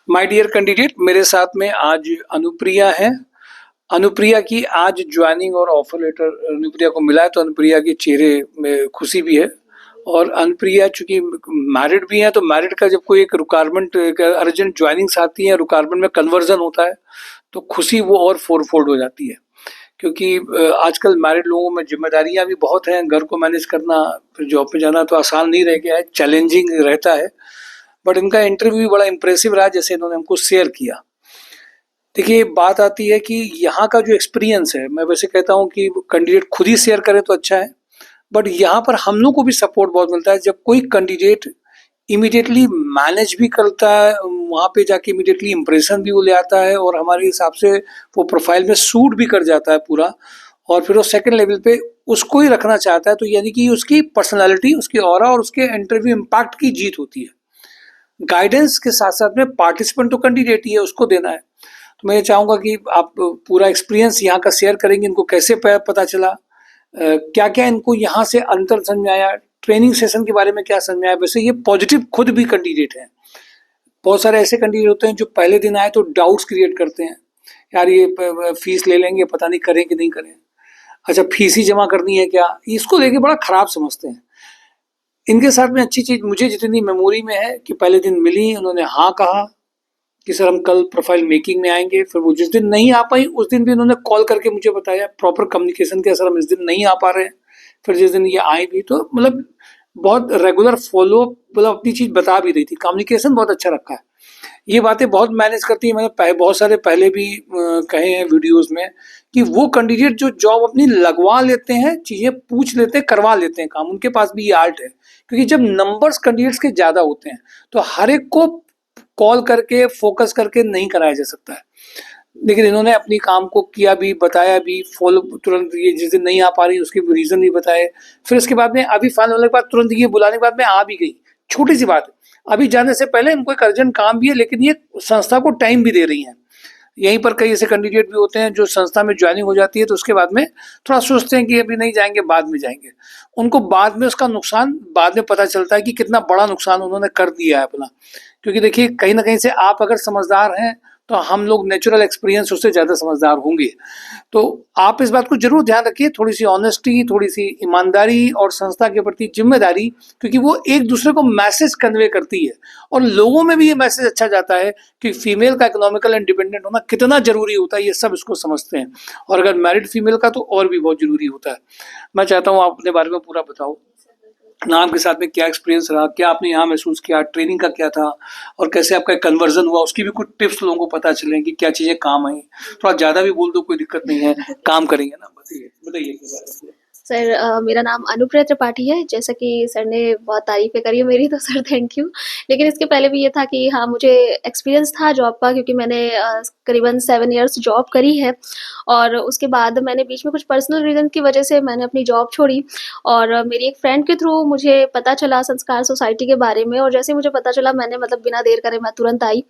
My dear candidate, मेरे साथ में आज अनुप्रिया है। अनुप्रिया की आज ज्वाइनिंग और ऑफर लेटर अनुप्रिया को मिला है, तो अनुप्रिया के चेहरे में खुशी भी है। और अनुप्रिया चूंकि मैरिड भी है, तो मैरिड का जब कोई एक रिक्वायरमेंट अर्जेंट ज्वाइनिंग्स आती है, रिक्वायरमेंट में कन्वर्जन होता है, तो खुशी वो और फोरफोल्ड हो जाती है। क्योंकि आजकल मैरिड लोगों में जिम्मेदारियां भी बहुत हैं, घर को मैनेज करना, फिर जॉब पे जाना तो आसान नहीं रह गया है, चैलेंजिंग रहता है। बट इनका इंटरव्यू बड़ा इंप्रेसिव रहा, जैसे इन्होंने हमको शेयर किया। देखिए, बात आती है कि यहाँ का जो एक्सपीरियंस है, मैं वैसे कहता हूँ कि कैंडिडेट खुद ही शेयर करे तो अच्छा है, बट यहाँ पर हम लोग को भी सपोर्ट बहुत मिलता है जब कोई कैंडिडेट इमीडिएटली मैनेज भी करता है, वहाँ पे जाके इमीडिएटली इंप्रेशन भी वो ले आता है और हमारे हिसाब से वो प्रोफाइल में सूट भी कर जाता है पूरा, और फिर वो सेकंड लेवल पे उसको ही रखना चाहता है। तो यानी कि उसकी पर्सनालिटी, उसकी ऑरा और उसके इंटरव्यू इम्पैक्ट की जीत होती है। गाइडेंस के साथ साथ में पार्टिसिपेंट तो कैंडिडेट ही है, उसको देना है। तो मैं ये चाहूँगा कि आप पूरा एक्सपीरियंस यहाँ का शेयर करेंगे, इनको कैसे पता चला, क्या क्या इनको यहाँ से अंतर समझ में आया, ट्रेनिंग सेशन के बारे में क्या समझ में आया। वैसे ये पॉजिटिव खुद भी कैंडिडेट हैं। बहुत सारे ऐसे कैंडिडेट होते हैं जो पहले दिन आए तो डाउट्स क्रिएट करते हैं, यार ये फीस ले लेंगे, पता नहीं करें कि नहीं करें, अच्छा फीस ही जमा करनी है क्या, इसको लेके बड़ा खराब समझते हैं। इनके साथ में अच्छी चीज़ मुझे जितनी मेमोरी में है कि पहले दिन मिली, उन्होंने हाँ कहा कि सर हम कल प्रोफाइल मेकिंग में आएंगे। फिर वो जिस दिन नहीं आ पाई उस दिन भी उन्होंने कॉल करके मुझे बताया, प्रॉपर कम्युनिकेशन किया, सर हम इस दिन नहीं आ पा रहे हैं। फिर जिस दिन ये आई भी तो मतलब बहुत रेगुलर फॉलो, मतलब अपनी चीज़ बता भी रही थी, कम्युनिकेशन बहुत अच्छा रखा है। ये बातें बहुत मैनेज करती है। मैंने बहुत सारे पहले भी कहे हैं वीडियोस में कि वो कैंडिडेट जो जॉब अपनी लगवा लेते हैं, चीज़ें पूछ लेते हैं, करवा लेते हैं काम, उनके पास भी ये आर्ट है। क्योंकि जब नंबर्स कैंडिडेट्स के ज़्यादा होते हैं तो हर एक को कॉल करके फोकस करके नहीं कराया जा सकता है। लेकिन इन्होंने अपनी काम को किया भी, बताया भी, फॉलो तुरंत, ये जिस दिन नहीं आ पा रही उसके रीज़न भी बताए। फिर उसके बाद में अभी फाइनल होने के बाद तुरंत ये बुलाने के बाद में आ भी गई। छोटी सी बात है, अभी जाने से पहले इनको एक अर्जेंट काम भी है, लेकिन ये संस्था को टाइम भी दे रही हैं। यहीं पर कई ऐसे कैंडिडेट भी होते हैं जो संस्था में ज्वाइनिंग हो जाती है तो उसके बाद में थोड़ा सोचते हैं कि अभी नहीं जाएंगे, बाद में जाएंगे। उनको बाद में उसका नुकसान बाद में पता चलता है कि कितना बड़ा नुकसान उन्होंने कर दिया है अपना। क्योंकि देखिए, कहीं ना कहीं से आप अगर समझदार हैं तो हम लोग नेचुरल एक्सपीरियंस उससे ज़्यादा समझदार होंगे। तो आप इस बात को जरूर ध्यान रखिए, थोड़ी सी ऑनेस्टी, थोड़ी सी ईमानदारी और संस्था के प्रति जिम्मेदारी, क्योंकि वो एक दूसरे को मैसेज कन्वे करती है और लोगों में भी ये मैसेज अच्छा जाता है कि फीमेल का इकोनॉमिकल इंडिपेंडेंट होना कितना जरूरी होता है, ये सब इसको समझते हैं। और अगर मैरिड फीमेल का तो और भी बहुत जरूरी होता है। मैं चाहता हूँ आप अपने बारे में पूरा बताओ, नाम के साथ में क्या एक्सपीरियंस रहा, क्या आपने यहाँ महसूस किया, ट्रेनिंग का क्या था, और कैसे आपका कन्वर्जन हुआ, उसकी भी कुछ टिप्स लोगों को पता चले कि क्या चीज़ें काम आई। थोड़ा ज़्यादा भी बोल दो, कोई दिक्कत नहीं है, काम करेंगे ना। बताइए बताइए के बारे में। सर मेरा नाम अनुप्रिया त्रिपाठी है। जैसा कि सर ने बहुत तारीफ़ें करी है मेरी, तो सर थैंक यू। लेकिन इसके पहले भी ये था कि हाँ, मुझे एक्सपीरियंस था जॉब का, क्योंकि मैंने करीबन 7 इयर्स जॉब करी है। और उसके बाद मैंने बीच में कुछ पर्सनल रीज़न की वजह से मैंने अपनी जॉब छोड़ी, और मेरी एक फ्रेंड के थ्रू मुझे पता चला संस्कार सोसाइटी के बारे में। और जैसे ही मुझे पता चला, मैंने मतलब बिना देर करे मैं तुरंत आई।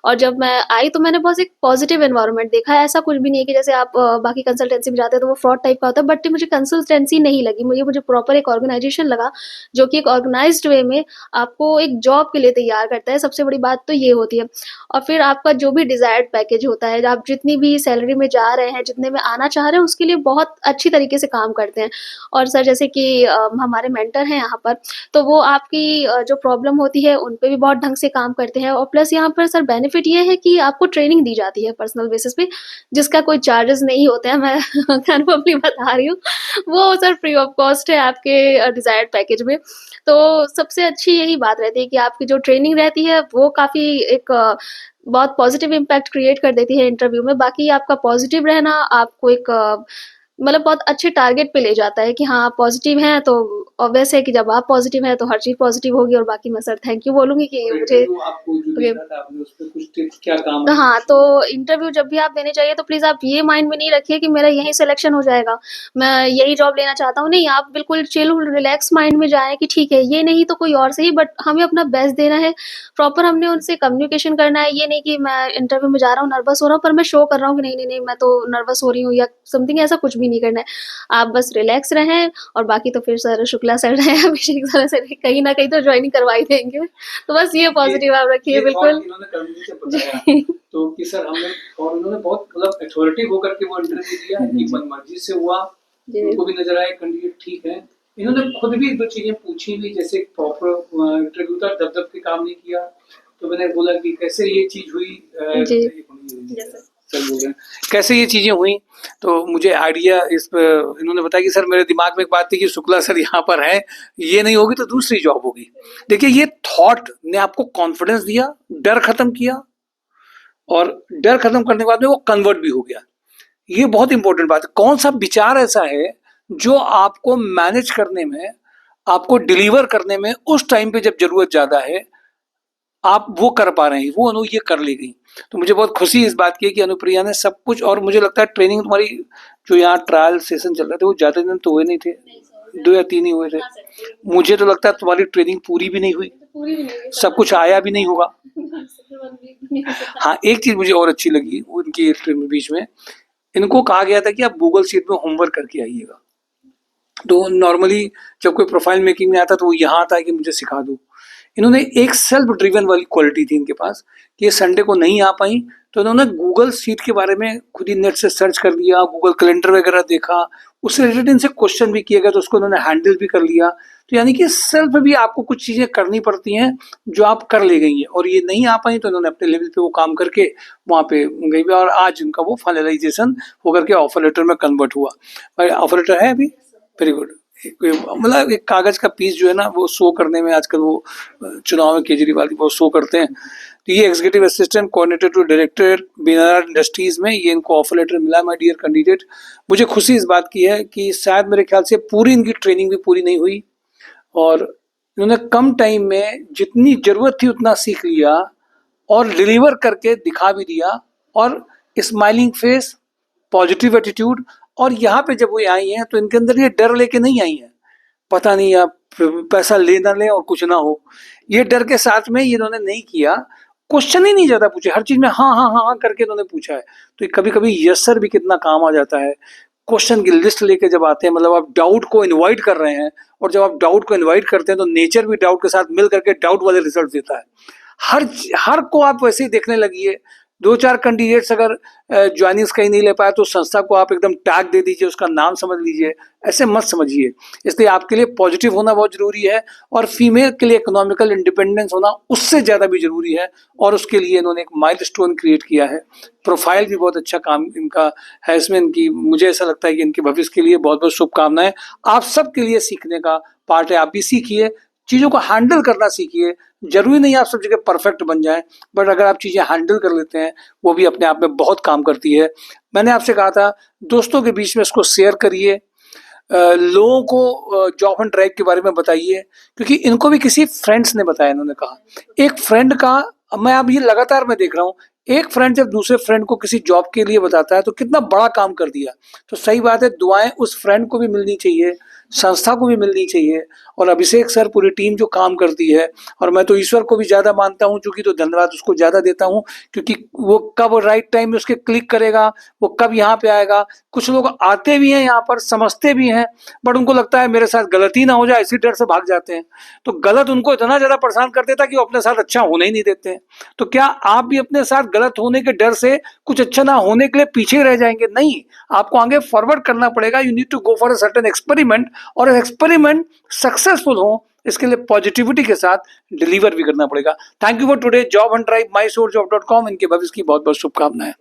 और जब मैं आई तो मैंने बहुत एक पॉजिटिव एनवायरनमेंट देखा है। ऐसा कुछ भी नहीं है कि जैसे आप बाकी कंसल्टेंसी में जाते हैं तो वो फ्रॉड टाइप का होता है, बट मुझे कंसल्टेंसी नहीं लगी। मुझे प्रॉपर एक ऑर्गेनाइजेशन लगा, जो कि एक ऑर्गेनाइज्ड वे में आपको एक जॉब के लिए तैयार करता है। सबसे बड़ी बात तो ये होती है। और फिर आपका जो भी डिजायर्ड पैकेज होता है, आप जितनी भी सैलरी में जा रहे हैं, जितने में आना चाह रहे हैं, उसके लिए बहुत अच्छी तरीके से काम करते हैं। और सर जैसे कि हमारे मेंटर हैं यहाँ पर, तो वो आपकी जो प्रॉब्लम होती है उन पे भी बहुत ढंग से काम करते हैं। और प्लस यहाँ पर सर बेनिफिट ये है कि आपको ट्रेनिंग दी जाती है पर्सनल बेसिस पे, जिसका कोई चार्जेस नहीं होते हैं। मैं कन्फर्मली बता रही हूँ, वो सर फ्री ऑफ कॉस्ट है आपके डिजायर्ड पैकेज में। तो सबसे अच्छी यही बात रहती है कि आपकी जो ट्रेनिंग रहती है वो काफ़ी एक बहुत पॉजिटिव इम्पैक्ट क्रिएट कर देती है इंटरव्यू में। बाकी आपका पॉजिटिव रहना आपको एक मतलब बहुत अच्छे टारगेट पे ले जाता है कि हाँ, आप पॉजिटिव हैं, तो ऑब्वियस है कि जब आप पॉजिटिव हैं तो हर चीज़ पॉजिटिव होगी। और बाकी मैं सर थैंक यू बोलूँगी कि मुझे आपको जो ओके। देखा था आपने, उस पे कुछ टिप्स क्या काम तो आई? हाँ, तो इंटरव्यू जब भी आप देने जाइए तो प्लीज़ आप ये माइंड में नहीं रखिए कि मेरा यहीं सिलेक्शन हो जाएगा, मैं यही जॉब लेना चाहता हूँ। नहीं, आप बिल्कुल चिल रिलैक्स माइंड में जाएँ कि ठीक है, ये नहीं तो कोई और सही, बट हमें अपना बेस्ट देना है। प्रॉपर हमने उनसे कम्युनिकेशन करना है। ये नहीं कि मैं इंटरव्यू में जा रहा हूँ, नर्वस हो रहा हूँ, पर मैं शो कर रहा हूँ कि नहीं, नहीं, नहीं, मैं तो नर्वस हो रही हूँ या समथिंग, ऐसा कुछ भी भी नहीं करना है, आप बस रिलैक्स रहें और बाकी तो फिर सर शुक्ला सर हैं, अभिषेक सर से कहीं ना कहीं तो ज्वाइनिंग करवा ही देंगे। तो बस ये पॉजिटिव आप रखिए बिल्कुल। इन्होंने कम्युनिटी से बताया तो कि सर हमने, और उन्होंने बहुत मतलब अथॉरिटी होकर के वो इंटरव्यू दिया कि मनमर्जी से हुआ, उनको भी नजर आया कैंडिडेट ठीक है। इन्होंने खुद भी 2 चीजें पूछी भी, जैसे प्रॉपर इंटरव्यू था, दब के काम नहीं किया, तो मैंने बोला कि कैसे ये चीज हुई, सर बोल रहे हैं कैसे ये चीजें हुई, तो मुझे आइडिया इस पर इन्होंने बताया कि सर मेरे दिमाग में एक बात थी कि शुक्ला सर यहाँ पर हैं, ये नहीं होगी तो दूसरी जॉब होगी। देखिए ये थॉट ने आपको कॉन्फिडेंस दिया, डर खत्म किया, और डर खत्म करने के बाद में वो कन्वर्ट भी हो गया। ये बहुत इंपॉर्टेंट बात है। कौन सा विचार ऐसा है जो आपको मैनेज करने में, आपको डिलीवर करने में उस टाइम पे जब जरूरत ज्यादा है आप वो कर पा रहे हैं, वो अनु ये कर ले गई। तो मुझे बहुत खुशी इस बात की है कि अनुप्रिया ने सब कुछ, और मुझे लगता है ट्रेनिंग तुम्हारी जो यहाँ ट्रायल सेशन चल रहे थे वो ज्यादा दिन तो हुए नहीं थे, 2 या 3 ही हुए थे। मुझे तो लगता है तुम्हारी ट्रेनिंग पूरी भी नहीं हुई, सब कुछ आया भी नहीं होगा। हाँ, एक चीज मुझे और अच्छी लगी उनकी बीच में, इनको कहा गया था कि आप गूगल शीट में होमवर्क करके आइएगा। तो नॉर्मली जब कोई प्रोफाइल मेकिंग में आता तो वो यहाँ आता है कि मुझे सिखा दो। इन्होंने एक सेल्फ ड्रिवन वाली क्वालिटी थी इनके पास कि ये संडे को नहीं आ पाई, तो इन्होंने गूगल शीट के बारे में खुद ही नेट से सर्च कर लिया, गूगल कैलेंडर वगैरह देखा, उससे रिलेटेड इनसे क्वेश्चन भी किया गया तो उसको उन्होंने हैंडल भी कर लिया। तो यानी कि सेल्फ भी आपको कुछ चीजें करनी पड़ती हैं जो आप कर ले गई हैं, और ये नहीं आ पाई तो इन्होंने अपने लेवल पे वो काम करके वहाँ पे गई भी, और आज उनका वो फाइनलाइजेशन होकर के ऑफर लेटर में कन्वर्ट हुआ। ऑफर लेटर है अभी, वेरी गुड। मतलब एक कागज का पीस जो है ना वो शो करने में आजकल वो चुनाव में केजरीवाल की बहुत शो करते हैं। तो ये executive assistant coordinator to director Beenar industries में ये इनको ऑफर लेटर मिला। माय डियर कैंडिडेट, मुझे खुशी इस बात की है कि शायद मेरे ख्याल से पूरी इनकी ट्रेनिंग भी पूरी नहीं हुई, और इन्होंने कम टाइम में जितनी जरूरत थी उतना सीख लिया और डिलीवर करके दिखा भी दिया, और स्माइलिंग फेस, पॉजिटिव एटीट्यूड। और यहाँ पे जब वो आई हैं तो इनके अंदर ये डर लेके नहीं आई हैं, पता नहीं आप पैसा ले ना ले और कुछ ना हो, ये डर के साथ में इन्होंने नहीं किया। क्वेश्चन ही नहीं ज्यादा पूछे, हर चीज में हाँ हाँ हाँ हाँ करके इन्होंने पूछा है। तो कभी कभी यस सर भी कितना काम आ जाता है। क्वेश्चन की लिस्ट लेके जब आते हैं, मतलब आप डाउट को इनवाइट कर रहे हैं, और जब आप डाउट को इनवाइट करते हैं तो नेचर भी डाउट के साथ मिल करके डाउट वाले रिजल्ट देता है। हर को आप वैसे ही देखने लगिए। 2-4 कैंडिडेट्स अगर ज्वाइनिंग्स कहीं नहीं ले पाए तो संस्था को आप एकदम टैग दे दीजिए, उसका नाम समझ लीजिए, ऐसे मत समझिए। इसलिए आपके लिए पॉजिटिव होना बहुत जरूरी है, और फीमेल के लिए इकोनॉमिकल इंडिपेंडेंस होना उससे ज्यादा भी जरूरी है, और उसके लिए इन्होंने एक माइलस्टोन क्रिएट किया है। प्रोफाइल भी बहुत अच्छा काम इनका है इसमें। इनकी मुझे ऐसा लगता है कि इनके भविष्य के लिए बहुत बहुत शुभकामनाएं। आप सबके लिए सीखने का पार्ट है, आप भी सीखिए, चीजों को हैंडल करना सीखिए। जरूरी नहीं आप सब जगह परफेक्ट बन जाएं, बट अगर आप चीजें हैंडल कर लेते हैं वो भी अपने आप में बहुत काम करती है। मैंने आपसे कहा था दोस्तों के बीच में इसको शेयर करिए, लोगों को जॉब एंड ड्राइव के बारे में बताइए, क्योंकि इनको भी किसी फ्रेंड्स ने बताया। इन्होंने कहा एक फ्रेंड का, मैं अब ये लगातार मैं देख रहा हूँ, एक फ्रेंड जब दूसरे फ्रेंड को किसी जॉब के लिए बताता है तो कितना बड़ा काम कर दिया। तो सही बात है, दुआएं उस फ्रेंड को भी मिलनी चाहिए, संस्था को भी मिलनी चाहिए, और अभिषेक सर पूरी टीम जो काम करती है। और मैं तो ईश्वर को भी ज्यादा मानता हूँ क्योंकि, तो धन्यवाद उसको ज्यादा देता हूँ, क्योंकि वो कब राइट टाइम में उसके क्लिक करेगा, वो कब यहाँ पे आएगा। कुछ लोग आते भी हैं यहाँ पर, समझते भी हैं, बट उनको लगता है मेरे साथ गलती ना हो जाए, इसी डर से भाग जाते हैं। तो गलत उनको इतना ज्यादा परेशान कर देता कि वो अपने साथ अच्छा होने ही नहीं देते हैं। तो क्या आप भी अपने साथ गलत होने के डर से कुछ अच्छा ना होने के लिए पीछे रह जाएंगे? नहीं, आपको आगे फॉरवर्ड करना पड़ेगा। You need to go for a certain experiment, और एक्सपेरिमेंट सक्सेसफुल हो इसके लिए पॉजिटिविटी के साथ डिलीवर भी करना पड़ेगा। Thank you for today. Job and drive, MySourceJob.com, इनके भविष्य की बहुत बहुत शुभकामनाएं।